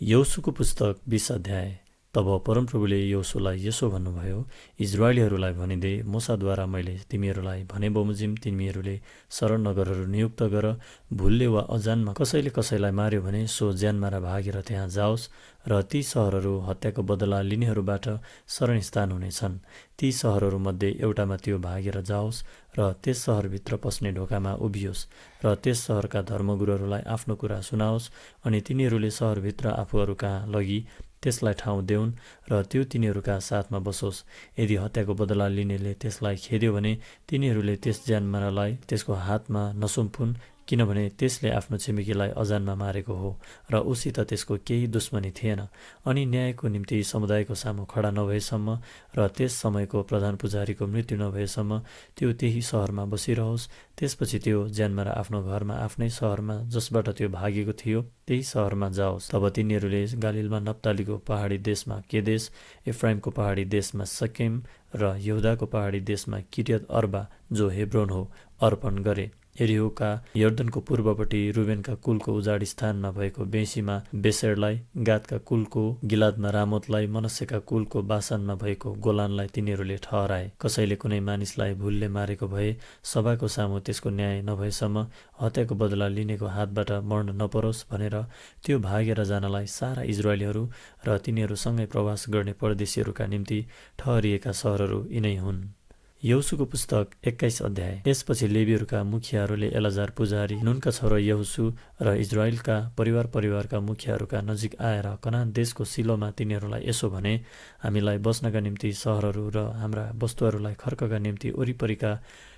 यहोशूको पुस्तक 20 अध्याय। तब परमप्रभुले यहोशूलाई यसो भन्नुभयो, इजरायलीहरूलाई भनिदे, मूसाद्वारा मैले तिमीहरूलाई भने बमोजिम तिमीहरूले शरण नगरहरू नियुक्त गर। भुलले वा अजानमा कसैले कसैलाई मार्यो भने सो ज्यानमारा भागेर त्यहाँ जाओस् र ती सहरहरू हत्याको बदला लिनेहरूबाट शरणस्थान हुनेछन्। ती सहरहरूमध्ये एउटामा त्यो भागेर जाओस् र त्यस सहरभित्र पस्ने ढोकामा उभियोस् र त्यस सहरका धर्मगुरुहरूलाई आफ्नो कुरा सुनाओस् अनि तिनीहरूले सहरभित्र आफूहरू कहाँ लगी त्यसलाई ठाउँ देऊन् र त्यो तिनीहरूका साथमा बसोस्। यदि हत्याको बदला लिनेले त्यसलाई खेद्यो भने तिनीहरूले त्यस ज्यानमारालाई त्यसको हातमा नसुम्पुन्, किनभने त्यसले आफ्नो छिमेकीलाई अजानमा मारेको हो र उसित त्यसको केही दुश्मनी थिएन। अनि न्यायको निम्ति समुदायको सामु खडा नभएसम्म र त्यस समयको प्रधान पुजारीको मृत्यु नभएसम्म त्यो त्यही सहरमा बसिरहोस्। त्यसपछि त्यो ज्यानमारा आफ्नो घरमा आफ्नै सहरमा जसबाट त्यो भागेको थियो त्यही सहरमा जाओस्। तब तिनीहरूले गालिलमा नप्तालीको पहाडी देशमा केदेश, एफ्राइमको पहाडी देशमा सकेम र यहुदाको पहाडी देशमा किर्यत अर्बा जो हेब्रोन हो अर्पण गरे। यरीहोका यर्दनको पूर्वपट्टि रुबेनका कुलको उजाडी स्थानमा भएको बेसीमा बेसेरलाई, गादका कुलको गिलादमा रामोतलाई, मनस्सेका कुलको बासानमा भएको गोलानलाई तिनीहरूले ठहराए। कसैले कुनै मानिसलाई भुलले मारेको भए सभाको सामु त्यसको न्याय नभएसम्म हत्याको बदला लिनेको हातबाट मर्न नपरोस् भनेर त्यो भागेर जानलाई सारा इजरायलीहरू र तिनीहरूसँगै प्रवास गर्ने परदेशीहरूका निम्ति ठहरिएका सहरहरू यिनै हुन्। यहोशूको पुस्तक 21 अध्याय। यसपछि लेवीहरूका मुखियाहरूले एलाजार पुजारी, नूनका छोरा यहोशू र इजरायलका परिवारका मुखियाहरूका नजिक आएर कनान देशको सिलोमा तिनीहरूलाई यसो भने, हामीलाई बस्नका निम्ति सहरहरू र हाम्रा वस्तुहरूलाई खर्कका निम्ति वरिपरिका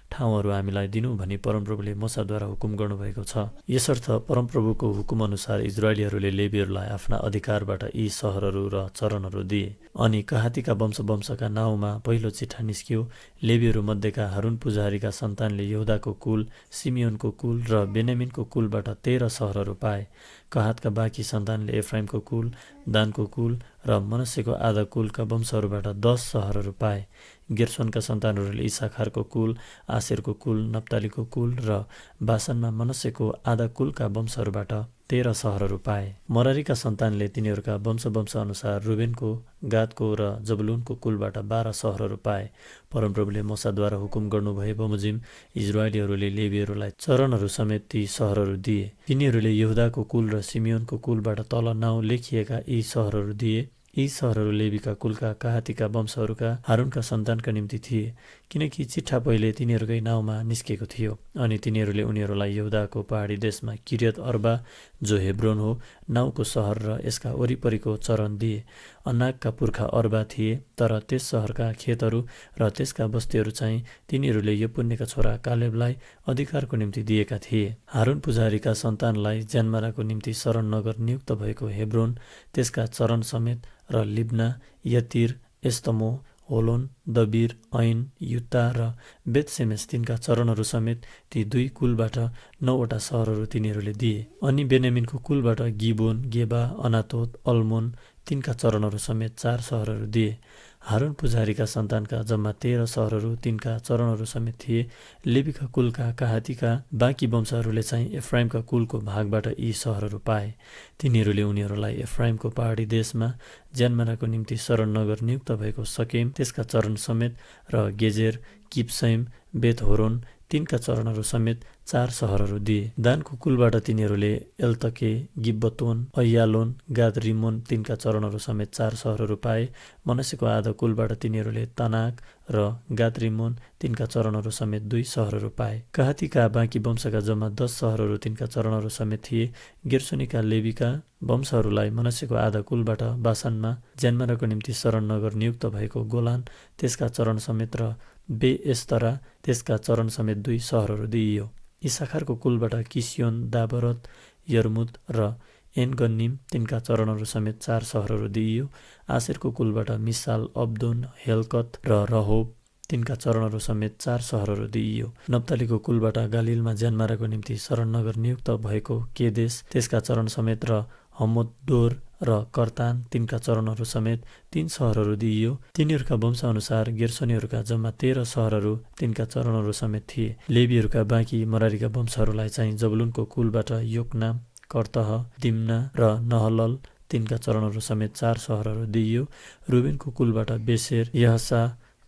ठाउँहरू हामीलाई दिनु भनी परमप्रभुले मूसाद्वारा हुकुम गर्नुभएको छ। यसर्थ परमप्रभुको हुकुम अनुसार इजरायलीहरूले लेवीहरूलाई आफ्ना अधिकारबाट यी सहरहरू र चरणहरू दिए। अनि कहातीका वंशका नाउँमा पहिलो चिठा निस्कियो। लेवीहरू मध्येका हारून पुजारीका सन्तानले यहुदाको कुल, सिमियोनको कुल र बेन्यामिनको कुलबाट 13 सहरहरू पाए। कहातका बाँकी सन्तानले एफ्राइमको कुल, दानको कुल र मनस्सेको आधा कुलका वंशहरूबाट 10 सहरहरू पाए। गेर्सोनका सन्तानहरूले इसाखारको कुल, आशेरको कुल, नप्तालीको कुल र बासानमा मनस्सेको आधा कुलका वंशहरूबाट 13 सहरहरू पाए। मरारीका सन्तानले तिनीहरूका वंश अनुसार रुबेनको, गादको र जबुलुनको कुलबाट 12 सहरहरू पाए। परमप्रभुले मूसाद्वारा हुकुम गर्नुभए बमोजिम इजरायलीहरूले लेवीहरूलाई चरणहरू समेत ती सहरहरू दिए। तिनीहरूले यहुदाको कुल र सिमियोनको कुलबाट तल नाउँ लेखिएका यी सहरहरू दिए। यी सहरहरू लेवीका कुलका कहातीका वंशहरूका हारूनका सन्तानका निम्ति थिए, किनकि चिठा पहिले तिनीहरूकै नाउँमा निस्केको थियो। अनि तिनीहरूले उनीहरूलाई यहुदाको पहाडी देशमा किर्यत अर्बा जो हेब्रोन हो नाउँको सहर र यसका वरिपरिको चरण दिए। अनाकका पुर्खा अर्बा थिए, तर त्यस सहरका खेतहरू र त्यसका बस्तीहरू चाहिँ तिनीहरूले यपुन्नेका छोरा कालेबलाई अधिकारको निम्ति दिएका थिए। हारून पुजारीका सन्तानलाई ज्यानमाराको निम्ति शरण नगर नियुक्त भएको हेब्रोन, त्यसका चरण समेत र लिब्ना, यतिर, एस्तमो, होलोन, दबिर, ऐन, युत्ता र बेतसेमेस तिनका चरणहरू समेत ती 2 कुलबाट 9वटा सहरहरू तिनीहरूले दिए। अनि बेन्यामिनको कुलबाट गिबोन, गेबा, अनातोत, अल्मोन तिनका चरणहरू समेत 4 सहरहरू दिए। हारून पुजारीका सन्तानका जम्मा 13 सहरहरू तिनका चरणहरू समेत थिए। लेवीका कुलका कहातीका बाँकी वंशहरूले चाहिँ एफ्राइमका कुलको भागबाट यी सहरहरू पाए। तिनीहरूले उनीहरूलाई एफ्राइमको पहाडी देशमा ज्यानमाराको निम्ति शरण नगर नियुक्त भएको सकेम त्यसका चरण समेत र गेजेर, किप्सैम, बेतहोरोन तिनका चरणहरू समेत 4 सहरहरू दिए। दानको कुलबाट तिनीहरूले एल्तके, गिब्बतोन, अय्यालोन, गाद रिमोन तिनका चरणहरू समेत 4 सहरहरू पाए। मनस्सेको आधा कुलबाट तिनीहरूले तनाक र गाद रिमोन तिनका चरणहरू समेत 2 सहरहरू पाए। कहातीका बाँकी वंशका जम्मा 10 सहरहरू तिनका चरणहरू समेत थिए। गेर्सोनीका लेवीका वंशहरूलाई मनस्सेको आधा कुलबाट बासानमा ज्यानमाराको निम्ति शरण नगर नियुक्त भएको गोलान त्यसका चरण समेत र बेएस्तरा त्यसका चरण समेत 2 सहरहरू दिइयो। इसाखारको कुलबाट किसियोन, दाबरत, यर्मुत र एनगन्निम तिनका चरणहरू समेत 4 सहरहरू दिइयो। आशेरको कुलबाट मिसाल, अब्दोन, हेल्कत र रहोब तिनका चरणहरू समेत 4 सहरहरू दिइयो। नप्तालीको कुलबाट गालिलमा ज्यानमाराको निम्ति शरण नगर नियुक्त भएको केदेश त्यसका चरण समेत र हम्मोतडोर र कर्तान तिनका चरणहरू समेत 3 सहरहरू दिइयो। तिनीहरूका वंशअनुसार गेर्सोनीहरूका जम्मा 13 सहरहरू तिनका चरणहरू समेत थिए। लेवीहरूका बाँकी मरारीका वंशहरूलाई चाहिँ जबुलुनको कुलबाट योक्नाम, कर्तह, दिम्ना र नहलल तिनका चरणहरू समेत 4 सहरहरू दिइयो। रुबेनको कुलबाट बेसेर, यहसा,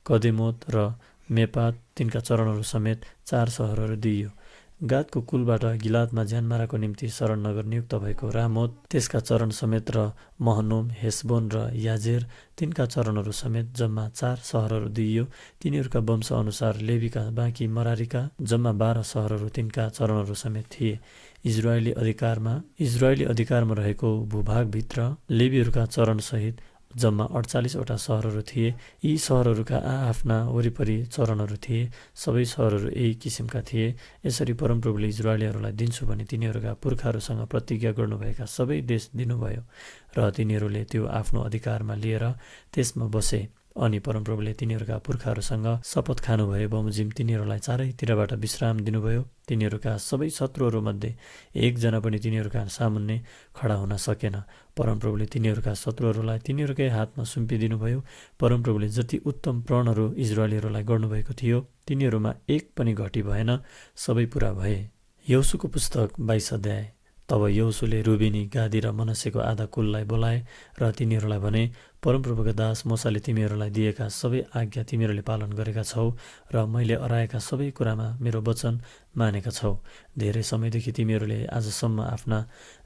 कदेमोत र मेपात तिनका चरणहरू समेत 4 सहरहरू दिइयो। गादको कुलबाट गिलादमा ज्यानमाराको निम्ति शरण नगर नियुक्त भएको रामोत, त्यसका चरण समेत र महनोम, हेसबोन र याजेर तिनका चरणहरू समेत जम्मा 4 सहरहरू दिइयो। तिनीहरूका वंश अनुसार लेवीका बाँकी मरारीका जम्मा 12 सहरहरू तिनका चरणहरू समेत थिए। इजरायली अधिकारमा रहेको भूभागभित्र लेवीहरूका चरणसहित जम्मा 48वटा सहरहरू थिए। यी सहरहरूका आफ्ना वरिपरि चरणहरू थिए। सबै सहरहरू यही किसिमका थिए। यसरी परमप्रभुले इजरायलीहरूलाई दिन्छु भने तिनीहरूका पुर्खाहरूसँग प्रतिज्ञा गर्नुभएका सबै देश दिनुभयो र तिनीहरूले त्यो आफ्नो अधिकारमा लिएर त्यसमा बसे। अनि परमप्रभुले तिनीहरूका पुर्खाहरूसँग शपथ खानुभयो बमोजिम तिनीहरूलाई चारैतिरबाट विश्राम दिनुभयो। तिनीहरूका सबै शत्रुहरूमध्ये एकजना पनि तिनीहरूका सामुन्ने खडा हुन सकेन। परमप्रभुले तिनीहरूका शत्रुहरूलाई तिनीहरूकै हातमा सुम्पिदिनुभयो। परमप्रभुले जति उत्तम प्रणहरू इजरायलीहरूलाई गर्नुभएको थियो तिनीहरूमा एक पनि घटी भएन, सबै पुरा भए। यहोशूको पुस्तक 22 अध्याय। तब यहोशूले रुबेनी, गादी र मनस्सेको आधा कुललाई बोलाए र तिनीहरूलाई भने, परमप्रभुका दास मोसाले तिमीहरूलाई दिएका सबै आज्ञा तिमीहरूले पालन गरेका छौ र मैले अराएका सबै कुरामा मेरो वचन मानेका छौ। धेरै समयदेखि तिमीहरूले आजसम्म आफ्ना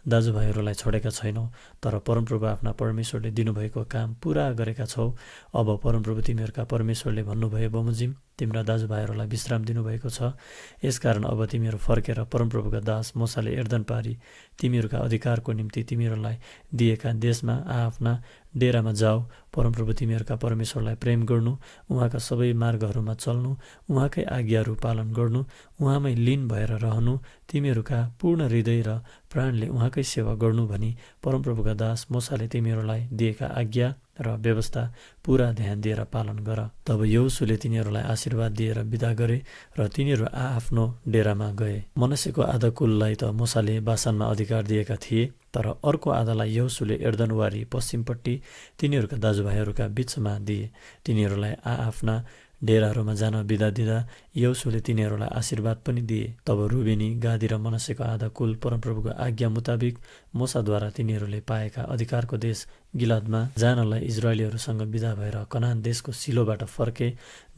दाजुभाइहरूलाई छोडेका छैनौ, तर परमप्रभु आफ्ना परमेश्वरले दिनुभएको काम पुरा गरेका छौ। अब परमप्रभु तिमीहरूका परमेश्वरले भन्नुभयो बमोजिम तिम्रा दाजुभाइहरूलाई विश्राम दिनुभएको छ। यसकारण अब तिमीहरू फर्केर परमप्रभुका दास मोसाले यर्दन पारी तिमीहरूका अधिकारको निम्ति तिमीहरूलाई दिएका देशमा आफ्ना डेरामा जाऊ। परमप्रभु तिमीहरूका परमेश्वरलाई प्रेम गर्नु, उहाँका सबै मार्गहरूमा चल्नु, उहाँकै आज्ञाहरू पालन गर्नु, उहाँमै लीन भएर रहनु, तिमीहरूका पूर्ण हृदय र प्राणले उहाँकै सेवा गर्नु भनी परमप्रभुका दास मोसाले तिमीहरूलाई दिएका आज्ञा र व्यवस्था पुरा ध्यान दिएर पालन गर। तब यहोशूले तिनीहरूलाई आशीर्वाद दिएर विदा गरे र तिनीहरू आफ्नो डेरामा गए। मनस्सेको आधा कुललाई त मोसाले बासानमा अधिकार दिएका थिए, तर अर्को आधालाई यहोशूले यर्दनवारी पश्चिमपट्टि तिनीहरूका दाजुभाइहरूका बीचमा दिए। तिनीहरूलाई आफ्ना डेराहरूमा जान बिदा दिँदा यहोशूले तिनीहरूलाई आशीर्वाद पनि दिए। तब रुबेनी, गादी र मनस्सेको आधा कुल परमप्रभुको आज्ञा मुताबिक मोसाद्वारा तिनीहरूले पाएका अधिकारको देश गिलादमा जानलाई इजरायलीहरूसँग विदा भएर कनान देशको सिलोबाट फर्के।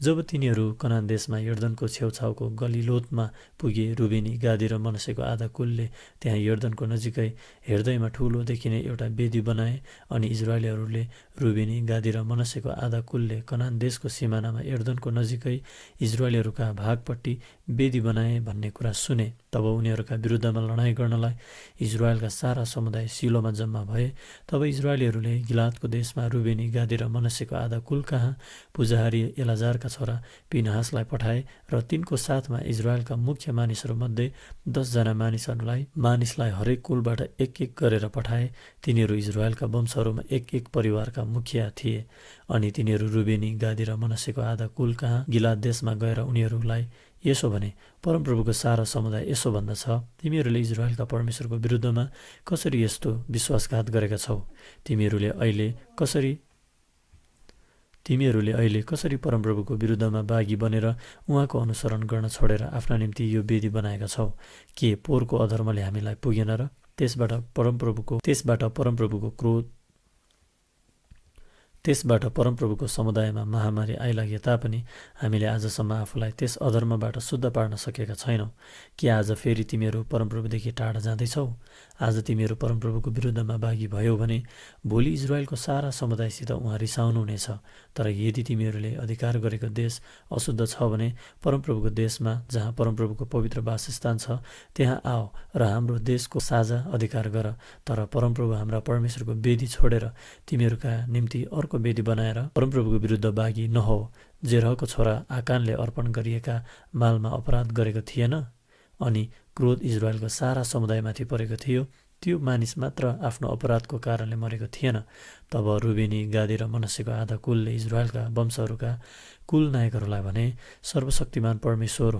जब तिनीहरू कनान देशमा यर्दनको छेउछाउको गलिलोतमा पुगे, रुबेनी, गादी र मनस्सेको आधा कुलले त्यहाँ यर्दनको नजिकै हृदयमा ठुलो देखिने एउटा वेदी बनाए। अनि इजरायलीहरूले रुबेनी, गादी र मनस्सेको आधा कुलले कनान देशको सिमानामा यर्दनको नजिकै इजरायलीहरूका भागपट्टि वेदी बनाए भन्ने कुरा सुने। तब उनीहरूका विरुद्धमा लडाइँ गर्नलाई इजरायलका सारा समुदाय सिलोमा जम्मा भए। तब इजरायलीहरूले गिलादको देशमा रुबेनी, गादी र मनस्सेको आधा कुल कहाँ पुजाहारी एलाजारका छोरा पिनहासलाई पठाए र तिनको साथमा इजरायलका मुख्य मानिसहरूमध्ये 10 जना मानिसलाई हरेक कुलबाट एक गरेर पठाए। तिनीहरू इजरायलका वंशहरूमा एक परिवारका मुखिया थिए। अनि तिनीहरू रुबेनी, गादी र मनस्सेको आधा कुल कहाँ गिलाद देशमा गएर उनीहरूलाई यसो भने, परमप्रभुको सारा समुदाय यसो भन्दछ, तिमीहरूले इजरायलका परमेश्वरको विरुद्धमा कसरी यस्तो विश्वासघात गरेका छौ? तिमीहरूले अहिले कसरी परमप्रभुको विरुद्धमा बागी बनेर उहाँको अनुसरण गर्न छोडेर आफ्ना निम्ति यो वेदी बनाएका छौ? के पोहोरको अधर्मले हामीलाई पुगेन र त्यसबाट परमप्रभुको समुदायमा महामारी आइलागे तापनि हामीले आजसम्म आफूलाई त्यस अधर्मबाट शुद्ध पार्न सकेका छैनौँ। के आज फेरि तिमीहरू परमप्रभुदेखि टाढा जाँदैछौ? आज तिमीहरू परमप्रभुको विरुद्धमा बागी भयो भने भोलि इजरायलको सारा समुदायसित उहाँ रिसाउनुहुनेछ। तर यदि तिमीहरूले अधिकार गरेको देश अशुद्ध छ भने परमप्रभुको देशमा जहाँ परमप्रभुको पवित्र वासस्थान छ त्यहाँ आओ र हाम्रो देशको साझा अधिकार गर। तर परमप्रभु हाम्रा परमेश्वरको वेदी छोडेर तिमीहरूका निम्ति अर्को वेदी बनाएर परमप्रभुको विरुद्ध बागी नहो। जेरहको छोरा आकानले अर्पण गरिएका मालमा अपराध गरेको थिएन अनि क्रोध इजरायलको सारा समुदायमाथि परेको थियो। त्यो मानिस मात्र आफ्नो अपराधको कारणले मरेको थिएन। तब रुबेनी, गादी र मनस्सेको आधा कुलले इजरायलका वंशहरूका कुल नायकहरूलाई भने, सर्वशक्तिमान परमेश्वर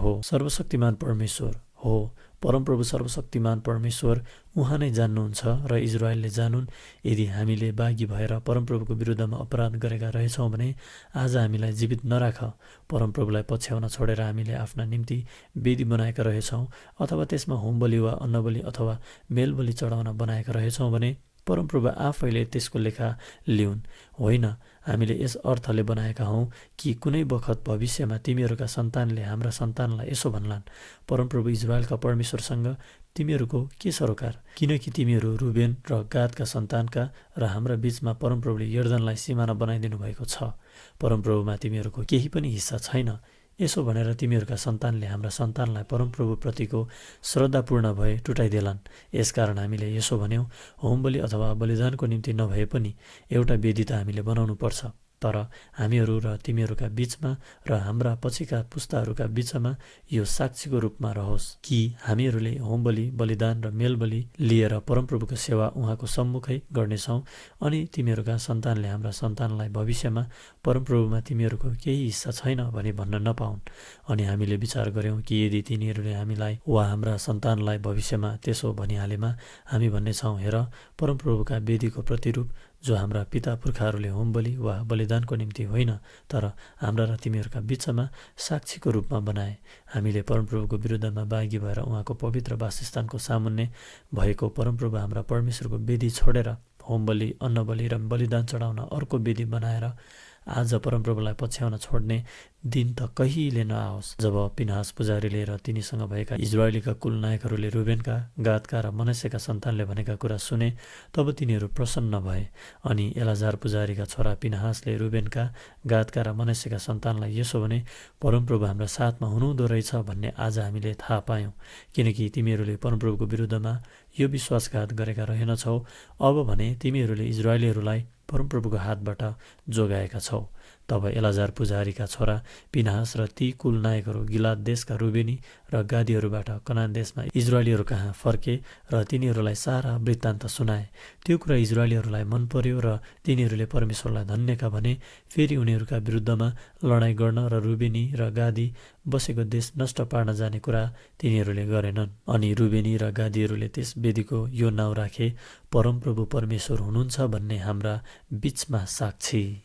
हो, परमप्रभु सर्वशक्तिमान परमेश्वर उहाँ नै जान्नुहुन्छ र इजरायलले जानुन्। यदि हामीले बागी भएर परमप्रभुको विरुद्धमा अपराध गरेका रहेछौँ भने आज हामीलाई जीवित नराख। परमप्रभुलाई पछ्याउन छोडेर हामीले आफ्ना निम्ति वेदी बनाएका रहेछौँ अथवा त्यसमा होमबलि वा अन्नबलि अथवा मेलबलि चढाउन बनाएका रहेछौँ भने परमप्रभु आफैले त्यसको लेखा लिउन्। होइन, हामीले यस अर्थले बनाएका हौँ कि कुनै बखत भविष्यमा तिमीहरूका सन्तानले हाम्रा सन्तानलाई यसो भन्लान्, परमप्रभु इजरायलका परमेश्वरसँग तिमीहरूको के सरोकार? किनकि तिमीहरू रुबेन र गादका सन्तानका र हाम्रा बीचमा परमप्रभुले यर्दनलाई सिमाना बनाइदिनु भएको छ। परमप्रभुमा तिमीहरूको केही पनि हिस्सा छैन। यसो भनेर तिमीहरूका सन्तानले हाम्रा सन्तानलाई परमप्रभुप्रतिको श्रद्धापूर्ण भए टुटाइदेलान्। यसकारण हामीले यसो भन्यौँ, होमबलि अथवा बलिदानको निम्ति नभए पनि एउटा वेदी त हामीले बनाउनु पर्छ। तर हामीहरू र तिमीहरूका बीचमा र हाम्रा पछिका पुस्ताहरूका बीचमा यो साक्षीको रूपमा रहोस् कि हामीहरूले होमबलि, बलिदान र मेलबलि लिएर परमप्रभुको सेवा उहाँको सम्मुखै गर्नेछौँ। अनि तिमीहरूका सन्तानले हाम्रा सन्तानलाई भविष्यमा परमप्रभुमा तिमीहरूको केही हिस्सा छैन भनी भन्न नपाउन्। अनि हामीले विचार गऱ्यौँ कि यदि तिनीहरूले हामीलाई वा हाम्रा सन्तानलाई भविष्यमा त्यसो भनिहालेमा हामी भन्नेछौँ, हेर, परमप्रभुका वेदीको प्रतिरूप जो हाम्रा पिता पुर्खाहरूले होमबलि वा बलिदानको निम्ति होइन तर हाम्रा र तिमीहरूका बीचमा साक्षीको रूपमा बनाए, हामीले परमप्रभुको विरुद्धमा बागी भएर उहाँको पवित्र वासस्थानको सामुन्ने भएको परमप्रभु हाम्रा परमेश्वरको वेदी छोडेर होमबलि, अन्नबलि र बलिदान चढाउन अर्को वेदी बनाएर आज परमप्रभुलाई पछ्याउन छोड्ने दिन त कहिले नआओस्। जब पिनहास पुजारीले र तिनीसँग भएका इजरायलीका कुल नायकहरूले रुबेनका, गादका र मनस्सेका सन्तानले भनेका कुरा सुने, तब तिनीहरू प्रसन्न भए। अनि एलाजार पुजारीका छोरा पिनहासले रुबेनका, गादका र मनस्सेका सन्तानलाई यसो भने, परमप्रभु हाम्रा साथमा हुनुहुँदो रहेछ भन्ने आज हामीले थाहा पायौँ। किनकि तिमीहरूले परमप्रभुको विरुद्धमा यो विश्वासघात गरेका रहेनछौ, अब भने तिमीहरूले इजरायलीहरूलाई परमप्रभुको हातबाट जोगाएका छौ। तब एलाजार पुजारीका छोरा पिनहास र ती कुल नायकहरू गिलाद देशका रुबेनी र गादीहरूबाट कनान देशमा इजरायलीहरू कहाँ फर्के र तिनीहरूलाई सारा वृत्तान्त सुनाए। त्यो कुरा इजरायलीहरूलाई मन पर्यो र तिनीहरूले परमेश्वरलाई धन्यका भने। फेरि उनीहरूका विरुद्धमा लडाइँ गर्न र रुबेनी र गादी बसेको देश नष्ट पार्न जाने कुरा तिनीहरूले गरेनन्। अनि रुबेनी र गादीहरूले त्यस वेदीको यो नाउँ राखे, परमप्रभु परमेश्वर हुनुहुन्छ भन्ने हाम्रा बीचमा साक्षी।